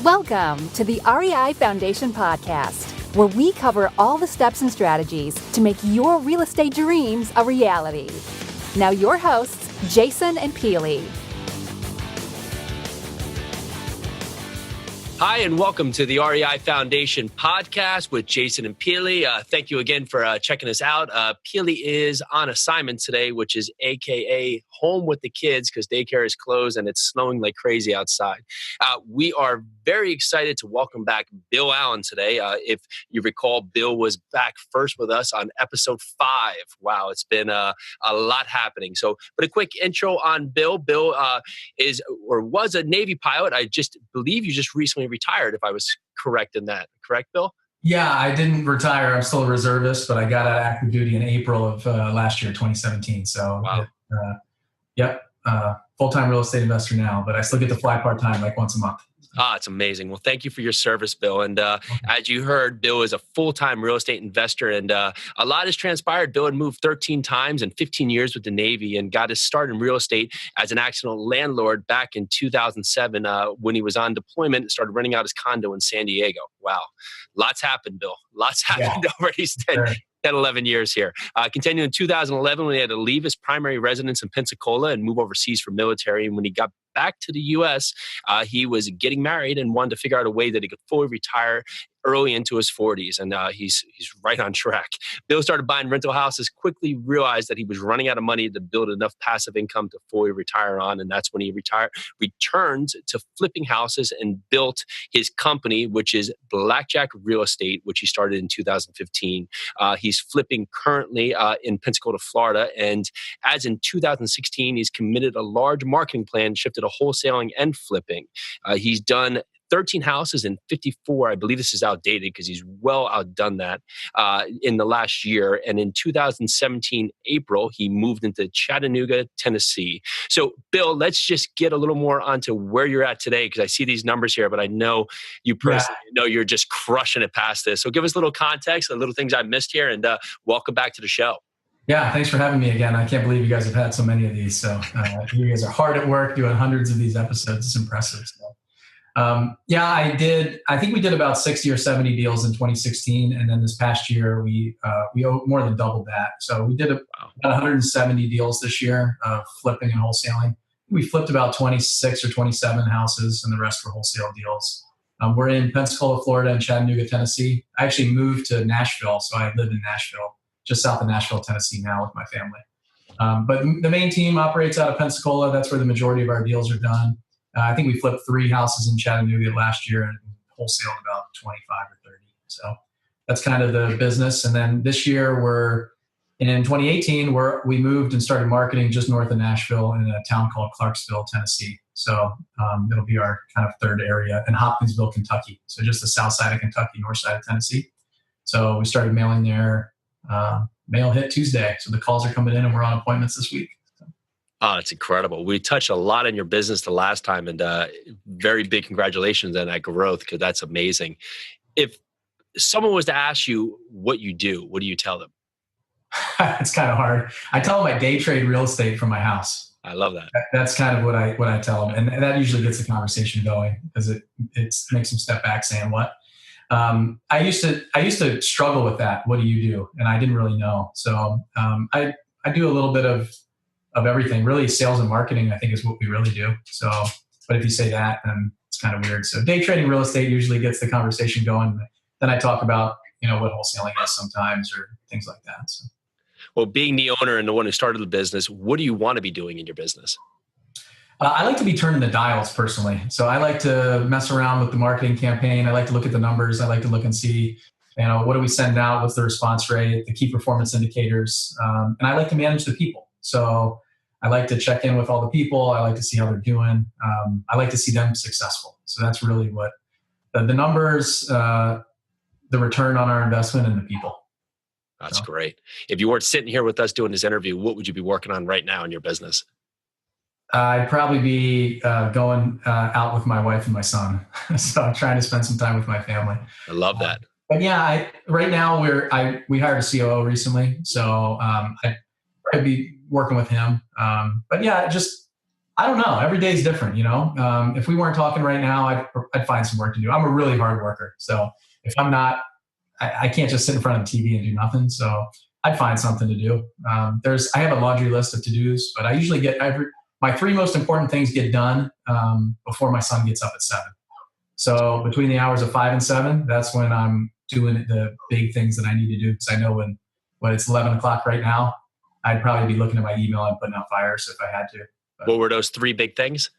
Welcome to the REI Foundation Podcast, where we cover all the steps and strategies to make your real estate dreams a reality. Now your hosts, Jason and Peely. Hi, and welcome to the REI Foundation Podcast with Jason and Peely. Thank you again for checking us out. Peely is on assignment today, which is AKA home with the kids because daycare is closed and it's snowing like crazy outside. We are very excited to welcome back Bill Allen today. If you recall, Bill was back first with us on episode 5. Wow, it's been a lot happening. But a quick intro on Bill. Bill was a Navy pilot. I just believe you just recently retired, if I was correct in that. Correct, Bill? Yeah, I didn't retire. I'm still a reservist, but I got out of active duty in April of last year, 2017. So, wow. Full-time real estate investor now, but I still get to fly part-time like once a month. It's amazing. Well, thank you for your service, Bill. And as you heard, Bill is a full-time real estate investor, and a lot has transpired. Bill had moved 13 times in 15 years with the Navy and got his start in real estate as an accidental landlord back in 2007 when he was on deployment and started renting out his condo in San Diego. Wow. Lots happened, Bill. Lots happened over these 10, 11 years here. Continued in 2011 when he had to leave his primary residence in Pensacola and move overseas for military. And when he got back to the U.S., he was getting married and wanted to figure out a way that he could fully retire early into his 40s, and he's right on track. Bill started buying rental houses, quickly realized that he was running out of money to build enough passive income to fully retire on, and that's when he returned to flipping houses and built his company, which is Blackjack Real Estate, which he started in 2015. He's flipping currently in Pensacola, Florida, and as in 2016, he's committed a large marketing plan, shifted to wholesaling and flipping. He's done 13 houses in 54. I believe this is outdated because he's well outdone that in the last year. And in 2017, April, he moved into Chattanooga, Tennessee. So, Bill, let's just get a little more onto where you're at today, because I see these numbers here, but I know you personally know you're just crushing it past this. So give us a little context, the little things I missed here, and welcome back to the show. Yeah, thanks for having me again. I can't believe you guys have had so many of these. So you guys are hard at work doing hundreds of these episodes. It's impressive. So. I think we did about 60 or 70 deals in 2016. And then this past year, we more than doubled that. So we did about 170 deals this year, flipping and wholesaling. We flipped about 26 or 27 houses, and the rest were wholesale deals. We're in Pensacola, Florida, and Chattanooga, Tennessee. I actually moved to Nashville. So I live in Nashville, just south of Nashville, Tennessee now with my family. But the main team operates out of Pensacola. That's where the majority of our deals are done. I think we flipped 3 houses in Chattanooga last year and wholesaled about 25 or 30. So that's kind of the business. And then this year in 2018, we moved and started marketing just north of Nashville in a town called Clarksville, Tennessee. So it'll be our kind of third area, in Hopkinsville, Kentucky. So just the south side of Kentucky, north side of Tennessee. So we started mailing there. Mail hit Tuesday. So the calls are coming in and we're on appointments this week. Oh, it's incredible. We touched a lot in your business the last time, and very big congratulations on that growth, because that's amazing. If someone was to ask you what you do, what do you tell them? It's kind of hard. I tell them I day trade real estate from my house. I love that. That's kind of what I tell them. And that usually gets the conversation going, because it makes them step back saying, what? I used to struggle with that. What do you do? And I didn't really know. So I do a little bit of everything. Really, sales and marketing, I think, is what we really do. So, but if you say that, then it's kind of weird. So day trading real estate usually gets the conversation going. Then I talk about, what wholesaling is sometimes, or things like that. So. Well, being the owner and the one who started the business, what do you want to be doing in your business? I like to be turning the dials personally. So I like to mess around with the marketing campaign. I like to look at the numbers. I like to look and see, what do we send out? What's the response rate, the key performance indicators? And I like to manage the people. So I like to check in with all the people. I like to see how they're doing. I like to see them successful. So that's really what the numbers, the return on our investment, and the people. That's great. If you weren't sitting here with us doing this interview, what would you be working on right now in your business? I'd probably be going out with my wife and my son. So I'm trying to spend some time with my family. I love that. But yeah, right now we hired a COO recently. So I'd be working with him. But yeah, just I don't know. Every day is different, you know. If we weren't talking right now, I'd find some work to do. I'm a really hard worker. So if I'm not, I can't just sit in front of the TV and do nothing. So I'd find something to do. I have a laundry list of to-dos, but I usually my 3 most important things get done before my son gets up at 7. So between the hours of 5 and 7, that's when I'm doing the big things that I need to do. Because I know when it's 11 o'clock right now, I'd probably be looking at my email and putting out fires if I had to. But, what were those 3 big things?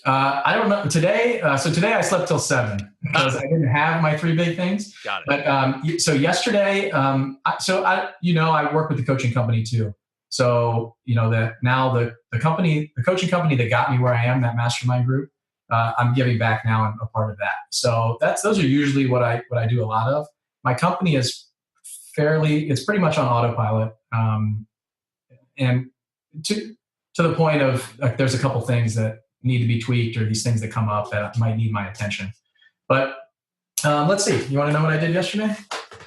I don't know. Today I slept till 7 because I didn't have my 3 big things. Got it. But so yesterday, I work with the coaching company too. So that now the coaching company that got me where I am, that mastermind group, I'm giving back now. I'm a part of that. So those are usually what I do a lot of. My company is it's pretty much on autopilot, and to the point of like, there's a couple things that need to be tweaked or these things that come up that might need my attention. But let's see. You want to know what I did yesterday?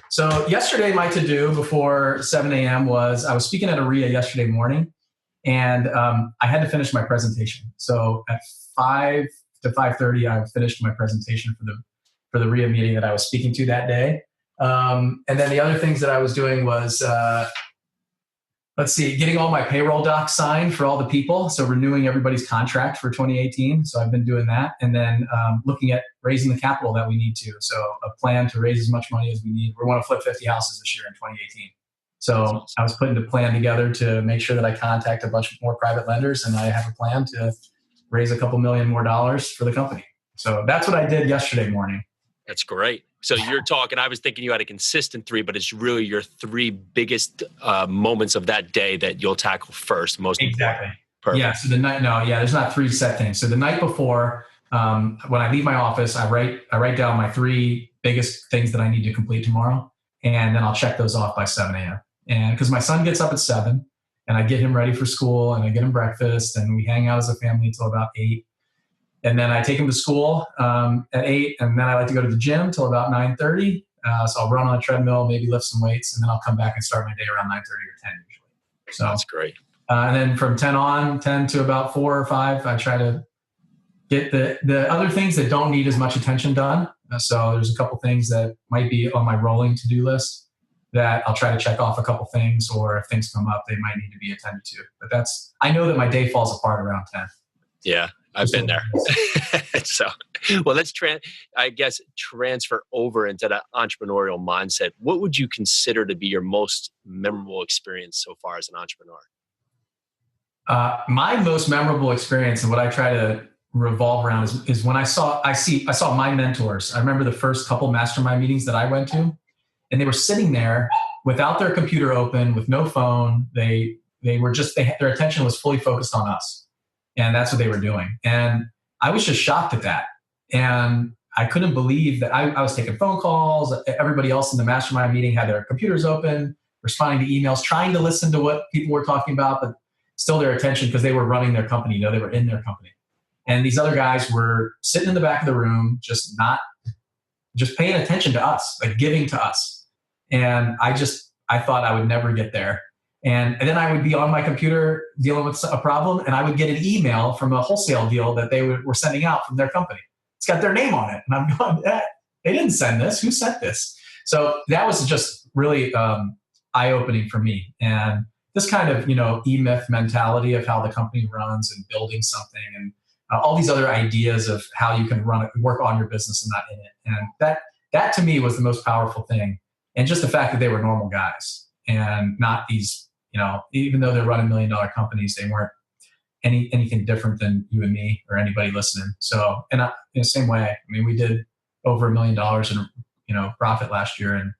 So yesterday, my to-do before 7 a.m. was I was speaking at a RIA yesterday morning, and I had to finish my presentation. So at 5 to 5:30, I finished my presentation for the RIA meeting that I was speaking to that day. And then the other things that I was doing was getting all my payroll docs signed for all the people. So renewing everybody's contract for 2018. So I've been doing that. And then looking at raising the capital that we need to. So a plan to raise as much money as we need. We want to flip 50 houses this year in 2018. So I was putting the plan together to make sure that I contact a bunch more private lenders, and I have a plan to raise a couple million more dollars for the company. So that's what I did yesterday morning. That's great. So you're talking, I was thinking you had a consistent 3, but it's really your 3 biggest moments of that day that you'll tackle first, most exactly. Perfect. Yeah. So there's not 3 set things. So the night before, when I leave my office, I write down my 3 biggest things that I need to complete tomorrow. And then I'll check those off by 7 a.m. And because my son gets up at 7, and I get him ready for school, and I get him breakfast, and we hang out as a family until about 8. And then I take him to school at 8, and then I like to go to the gym till about 9:30. So I'll run on a treadmill, maybe lift some weights, and then I'll come back and start my day around 9:30 or 10 usually. So that's great. And then from 10 to about 4 or 5, I try to get the other things that don't need as much attention done. So there's a couple things that might be on my rolling to-do list that I'll try to check off a couple things, or if things come up, they might need to be attended to. But I know that my day falls apart around 10. Yeah, I've been there. So, well, let's transfer over into that entrepreneurial mindset. What would you consider to be your most memorable experience so far as an entrepreneur? My most memorable experience, and what I try to revolve around, is when I saw my mentors. I remember the first couple mastermind meetings that I went to, and they were sitting there without their computer open, with no phone. Their attention was fully focused on us. And that's what they were doing. And I was just shocked at that. And I couldn't believe that I was taking phone calls. Everybody else in the mastermind meeting had their computers open, responding to emails, trying to listen to what people were talking about, but still their attention, because they were running their company. They were in their company. And these other guys were sitting in the back of the room, just paying attention to us, like giving to us. And I thought I would never get there. And then I would be on my computer dealing with a problem, and I would get an email from a wholesale deal that they were sending out from their company. It's got their name on it. And I'm going, they didn't send this. Who sent this? So that was just really eye-opening for me. And this kind of, E-Myth mentality of how the company runs and building something, and all these other ideas of how you can work on your business and not in it. And that to me was the most powerful thing. And just the fact that they were normal guys and not these, even though they're running $1 million companies, they weren't anything different than you and me or anybody listening. So, and in the same way, I mean, we did over $1 million in, profit last year. And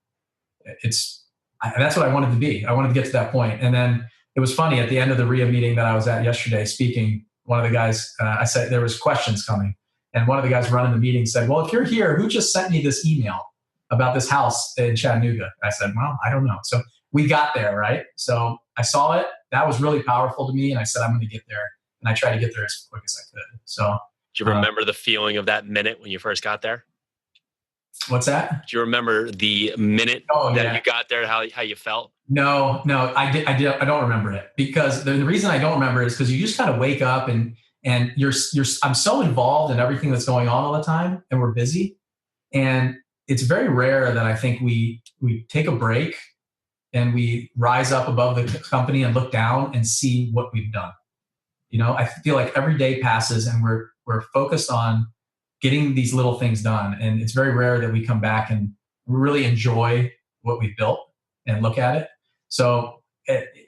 that's what I wanted to be. I wanted to get to that point. And then it was funny, at the end of the RIA meeting that I was at yesterday speaking, one of the guys, I said there was questions coming. And one of the guys running the meeting said, well, if you're here, who just sent me this email about this house in Chattanooga? I said, well, I don't know. So we got there, right? So I saw it. That was really powerful to me. And I said, I'm going to get there. And I tried to get there as quick as I could. So do you remember the feeling of that minute when you first got there? What's that? Do you remember the minute that you got there, how you felt? No, I don't remember it, because the reason I don't remember it is because you just kind of wake up and and I'm so involved in everything that's going on all the time, and we're busy. And it's very rare that I think we take a break and we rise up above the company and look down and see what we've done. I feel like every day passes and we're focused on getting these little things done. And it's very rare that we come back and really enjoy what we've built and look at it. So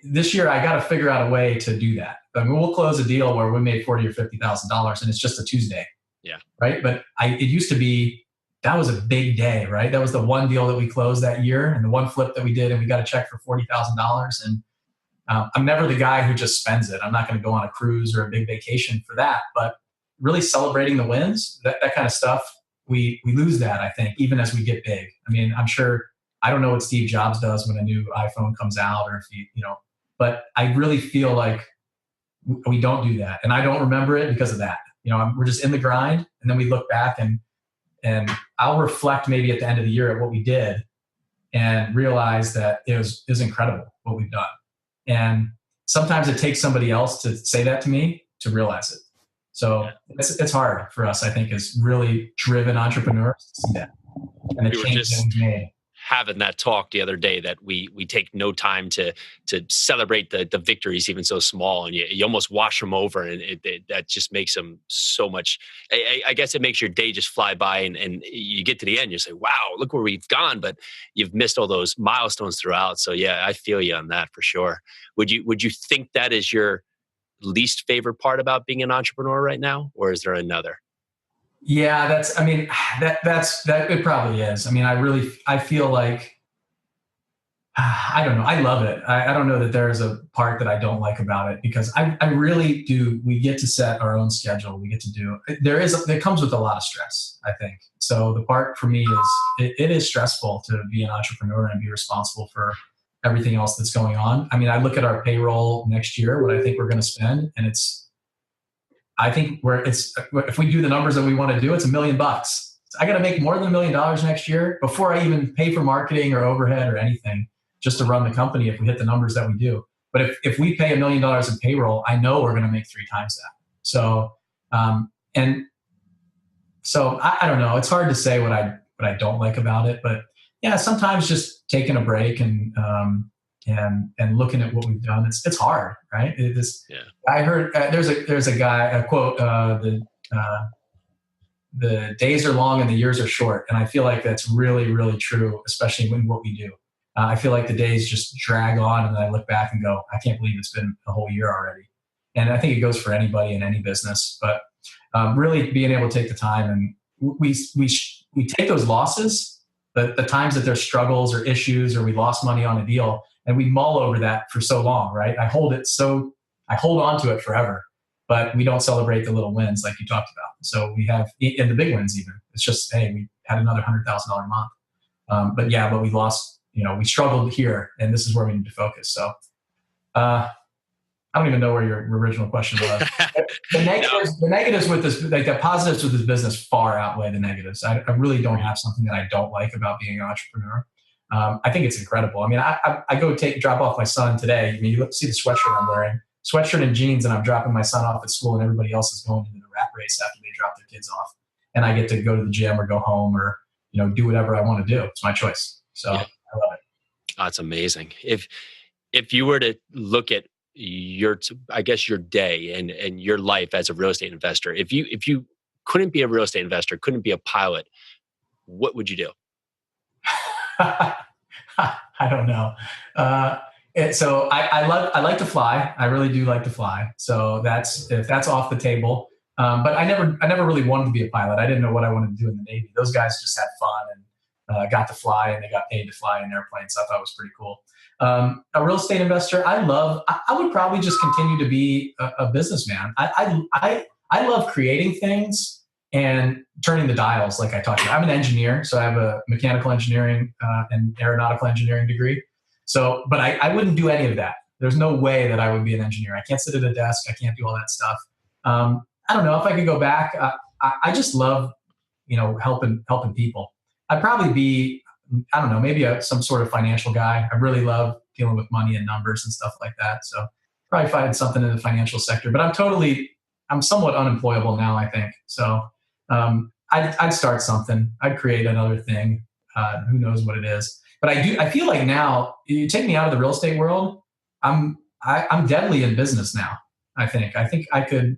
this year I got to figure out a way to do that. I mean, we'll close a deal where we made $40,000 or $50,000 and it's just a Tuesday. Yeah. Right. But it used to be, that was a big day, right? That was the one deal that we closed that year and the one flip that we did, and we got a check for $40,000. And I'm never the guy who just spends it. I'm not going to go on a cruise or a big vacation for that, but really celebrating the wins, that kind of stuff, we lose that, I think, even as we get big. I mean, I'm sure, I don't know what Steve Jobs does when a new iPhone comes out, or if but I really feel like we don't do that. And I don't remember it because of that. We're just in the grind, and then we look back and I'll reflect maybe at the end of the year at what we did and realize that it was incredible what we've done. And sometimes it takes somebody else to say that to me to realize it. So it's hard for us, I think, as really driven entrepreneurs to see that. And the change that we've made. Having that talk the other day that we take no time to celebrate the victories, even so small, and you almost wash them over, and that just makes them so much. I guess it makes your day just fly by, and you get to the end, you say, "Wow, look where we've gone," but you've missed all those milestones throughout. So yeah, I feel you on that for sure. Would you think that is your least favorite part about being an entrepreneur right now, or is there another? Yeah, that's it probably is. I mean, I feel like, I don't know. I love it. I don't know that there's a part that I don't like about it, because I really do. We get to set our own schedule. We get to do, it comes with a lot of stress, I think. So the part for me is, it is stressful to be an entrepreneur and be responsible for everything else that's going on. I mean, I look at our payroll next year, what I think we're going to spend, and I think if we do the numbers that we want to do, it's $1 million. I got to make more than $1 million next year before I even pay for marketing or overhead or anything, just to run the company if we hit the numbers that we do. But if we pay $1 million in payroll, I know we're going to make 3 times that. So, so I don't know. It's hard to say what I don't like about it, but yeah, sometimes just taking a break and looking at what we've done, it's hard, right? I heard there's a guy, a quote, the days are long and the years are short. And I feel like that's really, really true, especially in what we do. I feel like the days just drag on, and then I look back and go, I can't believe it's been a whole year already. And I think it goes for anybody in any business, but really being able to take the time, and we take those losses, the times that there's struggles or issues, or we lost money on a deal, and we mull over that for so long, right? I hold on to it forever, but we don't celebrate the little wins like you talked about. So we have, and the big wins even. It's just, hey, we had another $100,000 month. But we lost, we struggled here, and this is where we need to focus. So I don't even know where your original question was. The negatives with this, like the positives with this business far outweigh the negatives. I really don't have something that I don't like about being an entrepreneur. I think it's incredible. I mean, I go drop off my son today. I mean, you see the sweatshirt I'm wearing, sweatshirt and jeans, and I'm dropping my son off at school, and everybody else is going into the rat race after they drop their kids off. And I get to go to the gym or go home or, do whatever I want to do. It's my choice. So yeah. I love it. That's amazing. If you were to look at your day and your life as a real estate investor, if you couldn't be a real estate investor, couldn't be a pilot, what would you do? I don't know. So I like to fly. I really do like to fly. So if that's off the table. But I never really wanted to be a pilot. I didn't know what I wanted to do in the Navy. Those guys just had fun and got to fly, and they got paid to fly in airplanes. So I thought it was pretty cool. A real estate investor, I would probably just continue to be a businessman. I love creating things and turning the dials, like I talked about. I'm an engineer, so I have a mechanical engineering and aeronautical engineering degree. So, but I wouldn't do any of that. There's no way that I would be an engineer. I can't sit at a desk. I can't do all that stuff. I don't know if I could go back. I just love, helping people. I'd probably be, I don't know, maybe some sort of financial guy. I really love dealing with money and numbers and stuff like that. So probably find something in the financial sector, but I'm totally I'm somewhat unemployable now, I think. So I'd start something. I'd create another thing. Who knows what it is? But I feel like now you take me out of the real estate world. I'm deadly in business now. I think I could.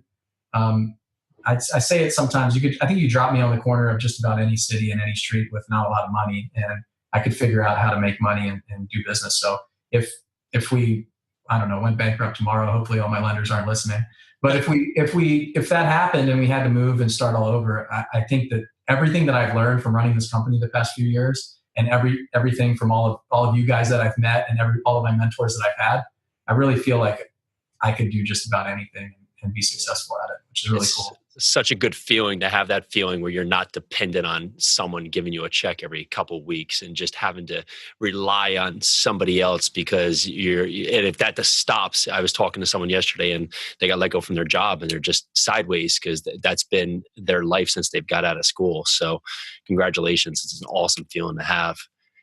I say it sometimes. I think you drop me on the corner of just about any city and any street with not a lot of money, and I could figure out how to make money and do business. So if we, I don't know, went bankrupt tomorrow, hopefully all my lenders aren't listening. But if that happened and we had to move and start all over, I think that everything that I've learned from running this company the past few years, and everything from all of you guys that I've met and all of my mentors that I've had, I really feel like I could do just about anything and be successful at it, which is really cool. Such a good feeling to have that feeling where you're not dependent on someone giving you a check every couple of weeks and just having to rely on somebody else because and if that just stops. I was talking to someone yesterday and they got let go from their job and they're just sideways because that's been their life since they've got out of school. So congratulations. It's an awesome feeling to have.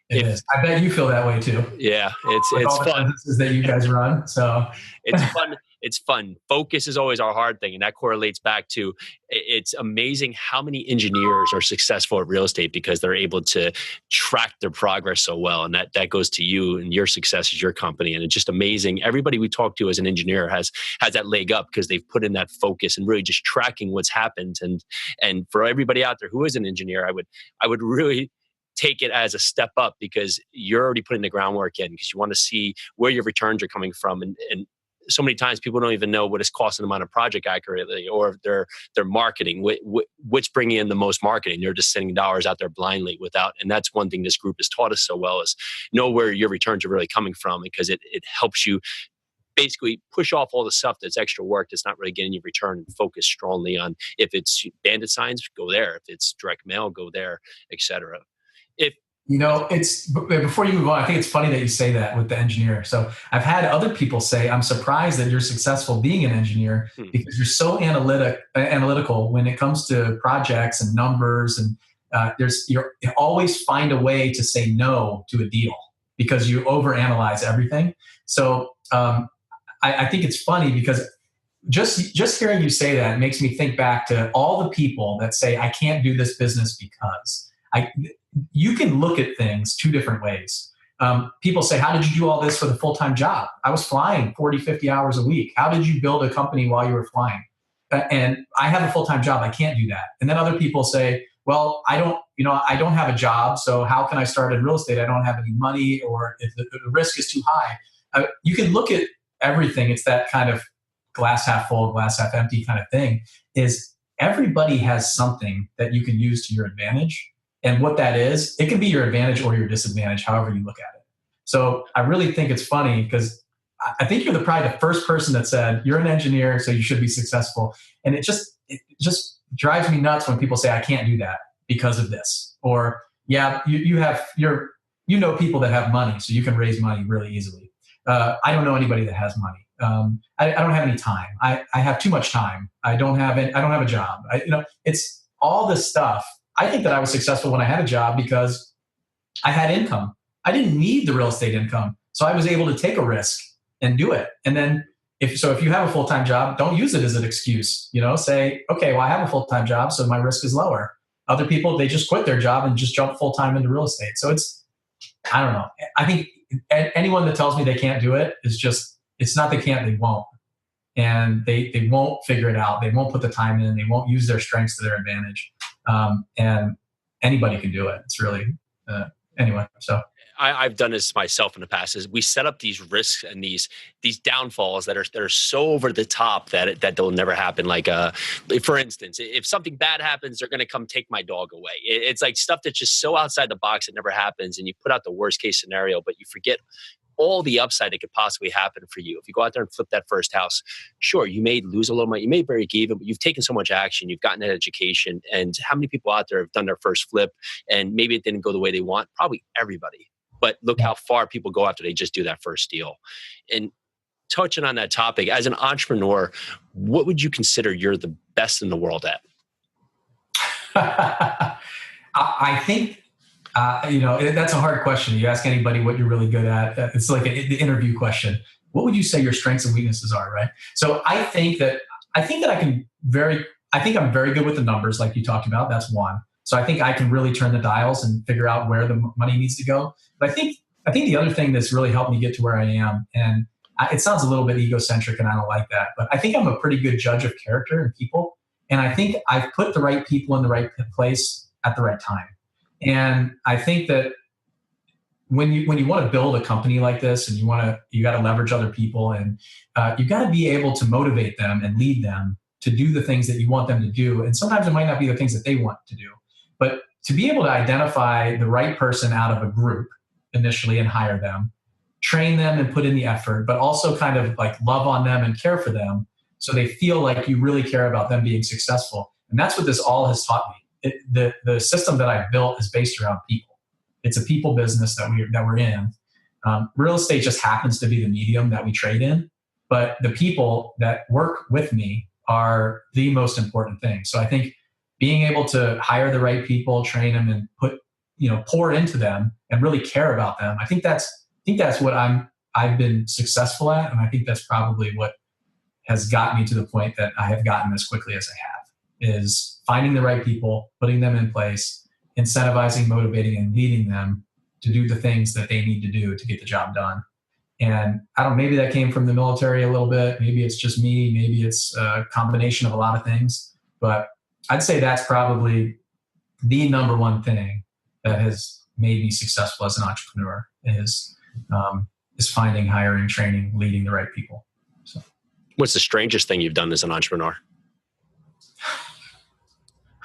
It is. I bet you feel that way too. Yeah, it's all the fun. Businesses that you guys run. So it's fun. It's fun. Focus is always our hard thing. And that correlates back to, it's amazing how many engineers are successful at real estate because they're able to track their progress so well. And that goes to you and your success as your company. And it's just amazing. Everybody we talk to as an engineer has that leg up because they've put in that focus and really just tracking what's happened. And for everybody out there who is an engineer, I would really take it as a step up because you're already putting the groundwork in because you want to see where your returns are coming from. And so many times people don't even know what it's costing them on a project accurately or their marketing, what's bringing in the most marketing. They're just sending dollars out there blindly and that's one thing this group has taught us so well is know where your returns are really coming from because it helps you basically push off all the stuff that's extra work that's not really getting you return and focus strongly on if it's bandit signs, go there. If it's direct mail, go there, etc. It's before you move on, I think it's funny that you say that with the engineer. So I've had other people say, I'm surprised that you're successful being an engineer because you're so analytical when it comes to projects and numbers. And you always find a way to say no to a deal because you overanalyze everything. So I think it's funny because just hearing you say that makes me think back to all the people that say, I can't do this business because you can look at things two different ways. People say, how did you do all this for the full-time job? I was flying 40, 50 hours a week. How did you build a company while you were flying? And I have a full-time job. I can't do that. And then other people say, well, I don't have a job. So how can I start in real estate? I don't have any money or if the risk is too high. You can look at everything. It's that kind of glass half full, glass half empty kind of thing is everybody has something that you can use to your advantage. And what that is, it can be your advantage or your disadvantage, however you look at it. So I really think it's funny because I think you're probably the first person that said, you're an engineer, so you should be successful. And it just drives me nuts when people say, I can't do that because of this. Or, yeah, you know people that have money, so you can raise money really easily. I don't know anybody that has money. I don't have any time. I have too much time. I don't have a job. It's all this stuff. I think that I was successful when I had a job because I had income. I didn't need the real estate income. So I was able to take a risk and do it. And then if you have a full-time job, don't use it as an excuse, say, okay, well, I have a full-time job, so my risk is lower. Other people, they just quit their job and just jump full-time into real estate. So I don't know. I think anyone that tells me they can't do it it's not they can't, they won't. And they won't figure it out. They won't put the time in. They won't use their strengths to their advantage. And anybody can do it. It's really, anyway, so. I've done this myself in the past is we set up these risks and these downfalls that are so over the top that they'll never happen. Like, for instance, if something bad happens, they're going to come take my dog away. It's like stuff that's just so outside the box. It never happens. And you put out the worst case scenario, but you forget all the upside that could possibly happen for you. If you go out there and flip that first house, sure, you may lose a little money, you may break even, but you've taken so much action, you've gotten that education. And how many people out there have done their first flip and maybe it didn't go the way they want? Probably everybody. But look how far people go after they just do that first deal. And touching on that topic, as an entrepreneur, what would you consider you're the best in the world at? I think, that's a hard question. You ask anybody what you're really good at. It's like the interview question. What would you say your strengths and weaknesses are, right? So I think that I think that I think I'm very good with the numbers, like you talked about. That's one. So I think I can really turn the dials and figure out where the money needs to go. But I think the other thing that's really helped me get to where I am, and it sounds a little bit egocentric, and I don't like that, but I think I'm a pretty good judge of character and people. And I think I've put the right people in the right place at the right time. And I think that when you want to build a company like this, and you got to leverage other people, and you got to be able to motivate them and lead them to do the things that you want them to do. And sometimes it might not be the things that they want to do, but to be able to identify the right person out of a group initially and hire them, train them and put in the effort, but also kind of like love on them and care for them so they feel like you really care about them being successful. And that's what this all has taught me. The system that I've built is based around people. It's a people business that we're in. Real estate just happens to be the medium that we trade in, but the people that work with me are the most important thing. So I think being able to hire the right people, train them, and pour into them and really care about them. I think that's what I've been successful at, and I think that's probably what has got me to the point that I have gotten as quickly as I have, is finding the right people, putting them in place, incentivizing, motivating, and leading them to do the things that they need to do to get the job done. And I don't know, maybe that came from the military a little bit. Maybe it's just me. Maybe it's a combination of a lot of things. But I'd say that's probably the number one thing that has made me successful as an entrepreneur is finding, hiring, training, leading the right people. So, what's the strangest thing you've done as an entrepreneur?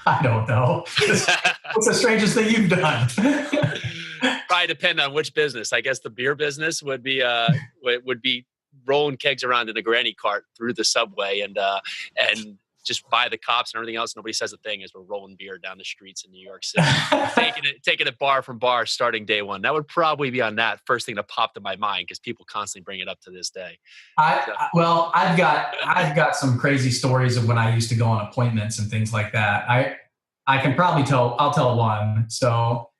I don't know. What's the strangest thing you've done? Probably depend on which business. I guess the beer business would be rolling kegs around in a granny cart through the subway and just by the cops and everything else. Nobody says a thing as we're rolling beer down the streets in New York City, taking it bar from bar, starting day one. That would probably be on that first thing that popped in my mind because people constantly bring it up to this day. I've got some crazy stories of when I used to go on appointments and things like that. I can probably I'll tell one. So,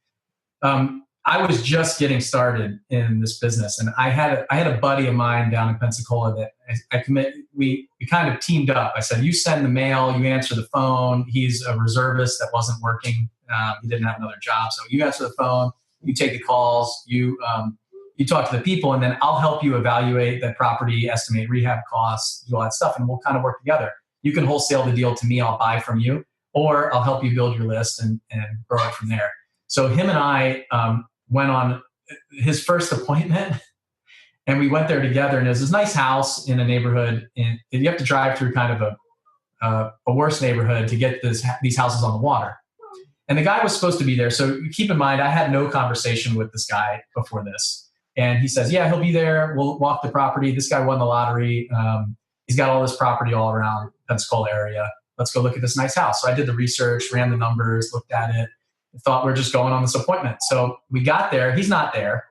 I was just getting started in this business, and I had a buddy of mine down in Pensacola that we kind of teamed up. I said, you send the mail, you answer the phone. He's a reservist that wasn't working. He didn't have another job. So you answer the phone, you take the calls, you talk to the people, and then I'll help you evaluate that property, estimate rehab costs, do all that stuff. And we'll kind of work together. You can wholesale the deal to me. I'll buy from you, or I'll help you build your list and grow it from there. So him and I, went on his first appointment, and we went there together, and it was this nice house in a neighborhood, and you have to drive through kind of a worse neighborhood to get these houses on the water. And the guy was supposed to be there. So keep in mind, I had no conversation with this guy before this. And he says, yeah, he'll be there. We'll walk the property. This guy won the lottery. He's got all this property all around Pensacola area. Let's go look at this nice house. So I did the research, ran the numbers, looked at it. Thought we're just going on this appointment. So we got there. He's not there.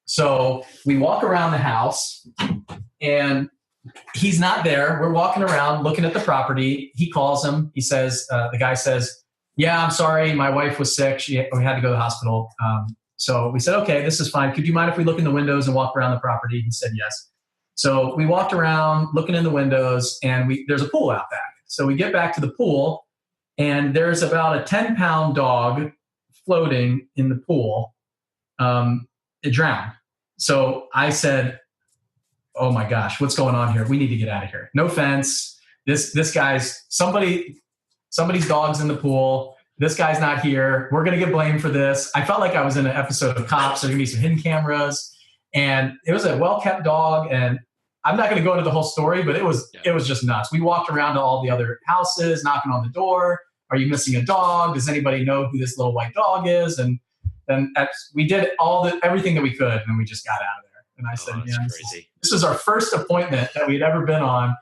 So we walk around the house and he's not there. We're walking around looking at the property. He calls him. He says, the guy says, yeah, I'm sorry. My wife was sick. We had to go to the hospital. So we said, okay, this is fine. Could you mind if we look in the windows and walk around the property? He said, yes. So we walked around looking in the windows, and there's a pool out back. So we get back to the pool, and there's about a 10-pound dog floating in the pool. It drowned. So I said, oh my gosh, what's going on here? We need to get out of here. No fence. This guy's somebody's dog's in the pool. This guy's not here. We're going to get blamed for this. I felt like I was in an episode of Cops. There's going to be some hidden cameras, and it was a well-kept dog. And I'm not going to go into the whole story, but it was just nuts. We walked around to all the other houses, knocking on the door. Are you missing a dog? Does anybody know who this little white dog is? And then we did everything that we could, and then we just got out of there. And I said, this is our first appointment that we'd ever been on,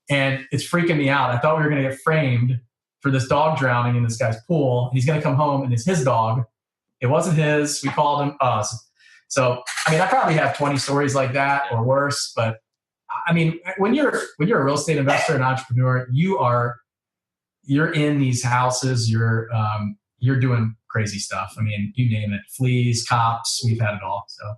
and it's freaking me out. I thought we were going to get framed for this dog drowning in this guy's pool. He's going to come home, and it's his dog. It wasn't his. We called him us. So, I mean, I probably have 20 stories like that or worse. But I mean, when you're a real estate investor and entrepreneur, you're in these houses, you're doing crazy stuff. I mean, you name it, fleas, cops, we've had it all. So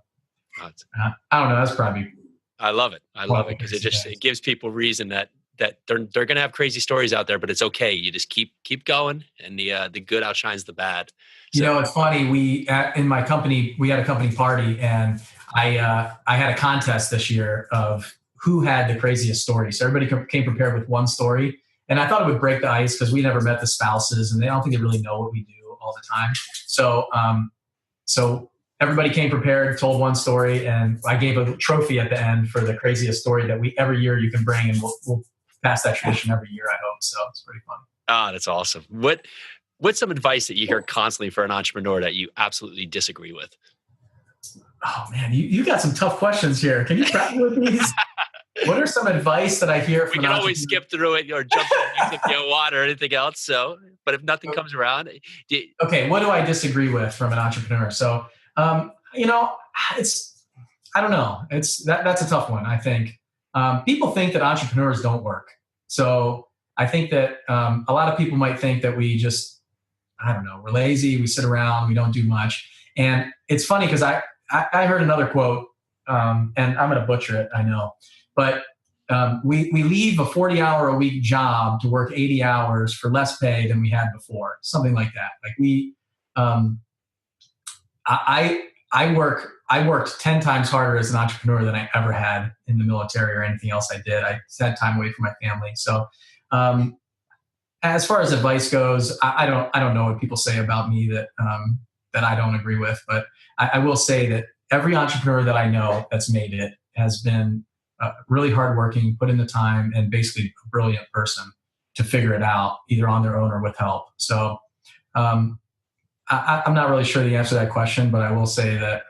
I don't know. That's probably. I love it. I love it because it gives people reason that that they're going to have crazy stories out there, but it's okay. You just keep going, and the good outshines the bad. So, it's funny. In my company, we had a company party, and I had a contest this year of who had the craziest story. So everybody came prepared with one story, and I thought it would break the ice because we never met the spouses, and they don't think they really know what we do all the time. So everybody came prepared, told one story, and I gave a trophy at the end for the craziest story that every year you can bring, and we'll pass that tradition every year, I hope. So it's pretty fun. Ah, that's awesome. What's some advice that you hear constantly for an entrepreneur that you absolutely disagree with? Oh man, you got some tough questions here. Can you prep me with these? What are some advice that I hear from We can always skip through it or jump to music, water or anything else. So, but if nothing comes around, okay, what do I disagree with from an entrepreneur? So, I don't know. That's a tough one. I think people think that entrepreneurs don't work. So I think that a lot of people might think that we just, I don't know, we're lazy, we sit around, we don't do much. And it's funny because I heard another quote, and I'm going to butcher it, I know, but we leave a 40-hour-a-week job to work 80 hours for less pay than we had before, something like that. Like I worked 10 times harder as an entrepreneur than I ever had in the military or anything else I did. I had time away from my family. So as far as advice goes, I don't know what people say about me that I don't agree with, but I will say that every entrepreneur that I know that's made it has been really hardworking, put in the time, and basically a brilliant person to figure it out either on their own or with help. So I'm not really sure the answer to that question, but I will say that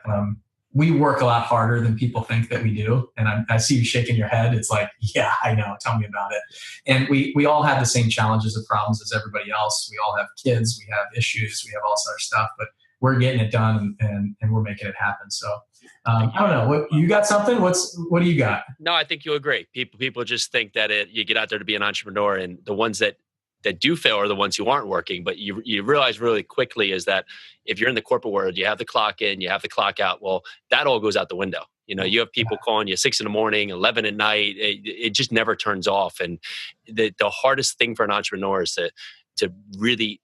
we work a lot harder than people think that we do. And I see you shaking your head. It's like, yeah, I know. Tell me about it. And we all have the same challenges and problems as everybody else. We all have kids. We have issues. We have all sorts of stuff. But we're getting it done, and we're making it happen. So I don't know. What you got? Something? What do you got? No, I think you'll agree. People just think that you get out there to be an entrepreneur, and the ones that do fail are the ones who aren't working. But you realize really quickly is that if you're in the corporate world, you have the clock in, you have the clock out. Well, that all goes out the window. You have people calling you 6 a.m, 11 at night. It just never turns off. And the hardest thing for an entrepreneur is to really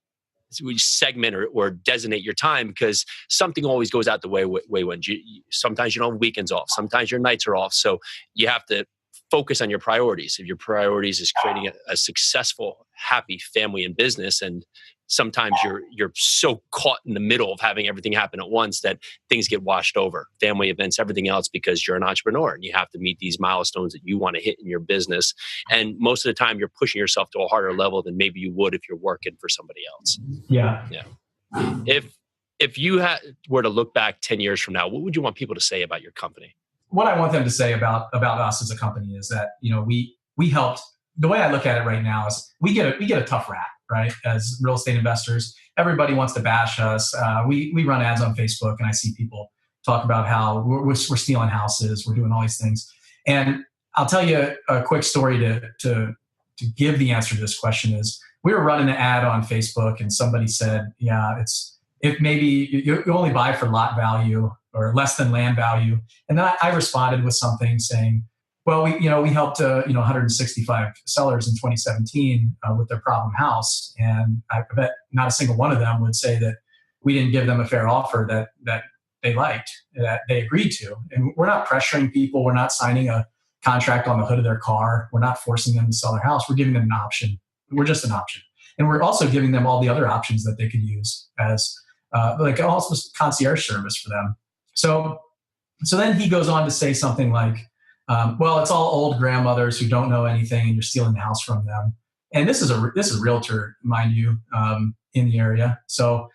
segment or designate your time, because something always goes out the way when sometimes you don't have weekends off, sometimes your nights are off. So you have to focus on your priorities. If your priorities is creating a successful, happy family and business, and sometimes you're so caught in the middle of having everything happen at once that things get washed over, family events, everything else, because you're an entrepreneur and you have to meet these milestones that you want to hit in your business. And most of the time you're pushing yourself to a harder level than maybe you would if you're working for somebody else. Yeah. If you were to look back 10 years from now, what would you want people to say about your company? What I want them to say about us as a company is that, we helped. The way I look at it right now is we get a tough rap, right? As real estate investors, everybody wants to bash us. We run ads on Facebook, and I see people talk about how we're stealing houses, we're doing all these things. And I'll tell you a quick story to give the answer to this question is, we were running an ad on Facebook, and somebody said, yeah, if maybe you only buy for lot value or less than land value. And then I responded with something saying, well, we helped 165 sellers in 2017 with their problem house, and I bet not a single one of them would say that we didn't give them a fair offer that they liked, that they agreed to. And we're not pressuring people. We're not signing a contract on the hood of their car. We're not forcing them to sell their house. We're giving them an option. We're just an option, and we're also giving them all the other options that they could use as like also concierge service for them. So then he goes on to say something like, well, it's all old grandmothers who don't know anything, and you're stealing the house from them. And this is a realtor, mind you, in the area. So,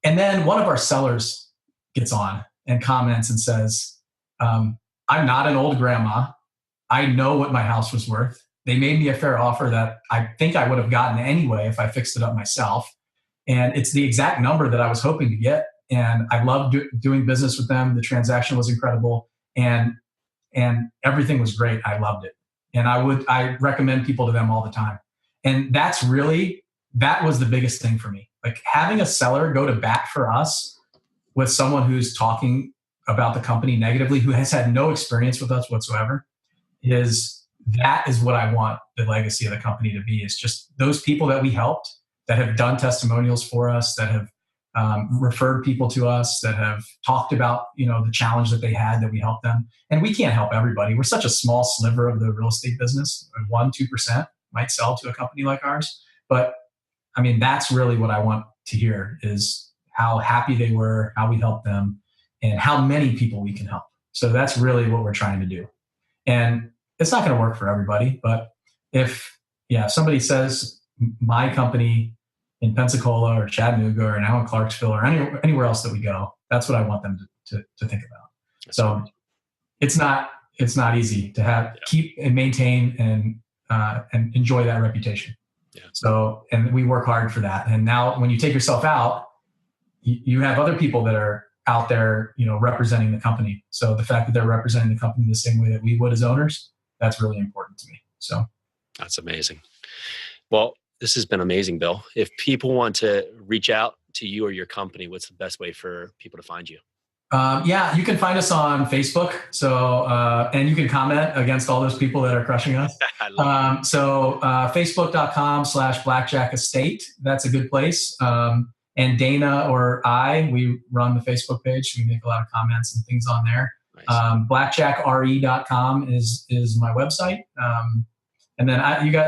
and then one of our sellers gets on and comments and says, I'm not an old grandma. I know what my house was worth. They made me a fair offer that I think I would have gotten anyway if I fixed it up myself. And it's the exact number that I was hoping to get. And I loved doing business with them. The transaction was incredible. And everything was great. I loved it. And I recommend people to them all the time. And that was the biggest thing for me. Like having a seller go to bat for us with someone who's talking about the company negatively, who has had no experience with us whatsoever, that is what I want the legacy of the company to be, is just those people that we helped, that have done testimonials for us, that have referred people to us, that have talked about, the challenge that they had, that we helped them. And we can't help everybody. We're such a small sliver of the real estate business. 1-2% might sell to a company like ours. But I mean, that's really what I want to hear, is how happy they were, how we helped them, and how many people we can help. So that's really what we're trying to do. And it's not going to work for everybody, but if somebody says my company in Pensacola or Chattanooga or now in Clarksville or anywhere else that we go, that's what I want them to think about. So it's not easy to keep and maintain and enjoy that reputation. Yeah. So, and we work hard for that. And now when you take yourself out, you have other people that are out there, representing the company. So the fact that they're representing the company the same way that we would as owners, that's really important to me. So that's amazing. Well, this has been amazing, Bill. If people want to reach out to you or your company, what's the best way for people to find you? You can find us on Facebook. So, and you can comment against all those people that are crushing us. Facebook.com/Blackjack Estate. That's a good place. And Dana or we run the Facebook page. We make a lot of comments and things on there. Nice. BlackjackRE.com is my website. And then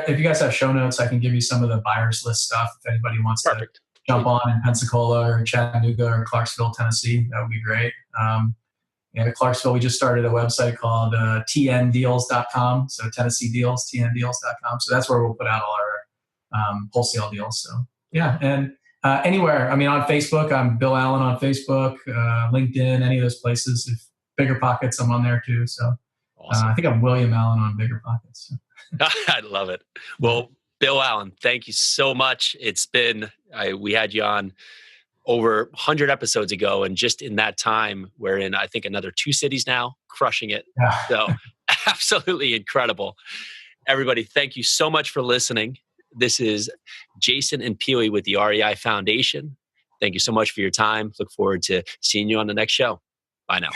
if you guys have show notes, I can give you some of the buyers list stuff. If anybody wants to jump on in Pensacola or Chattanooga or Clarksville, Tennessee, that would be great. Clarksville, we just started a website called tndeals.com. So Tennessee Deals, tndeals.com. So that's where we'll put out all our wholesale deals. So and anywhere. I mean, on Facebook, I'm Bill Allen on Facebook, LinkedIn, any of those places. If Bigger Pockets, I'm on there too. So awesome. I think I'm William Allen on Bigger Pockets. So. I love it. Well, Bill Allen, thank you so much. It's been, we had you on over 100 episodes ago, and just in that time, we're in, I think, another 2 cities now, crushing it. Yeah. So absolutely incredible. Everybody, thank you so much for listening. This is Jason and Peely with the REI Foundation. Thank you so much for your time. Look forward to seeing you on the next show. Bye now.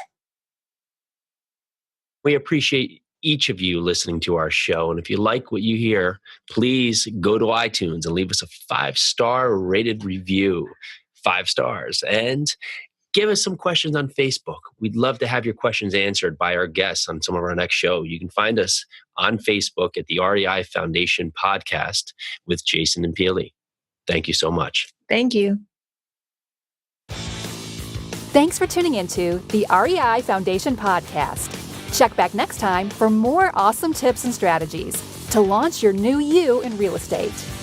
We appreciate each of you listening to our show. And if you like what you hear, please go to iTunes and leave us a 5-star rated review. 5 stars. And give us some questions on Facebook. We'd love to have your questions answered by our guests on some of our next show. You can find us on Facebook at the REI Foundation Podcast with Jason and Peely. Thank you so much. Thank you. Thanks for tuning into the REI Foundation Podcast. Check back next time for more awesome tips and strategies to launch your new you in real estate.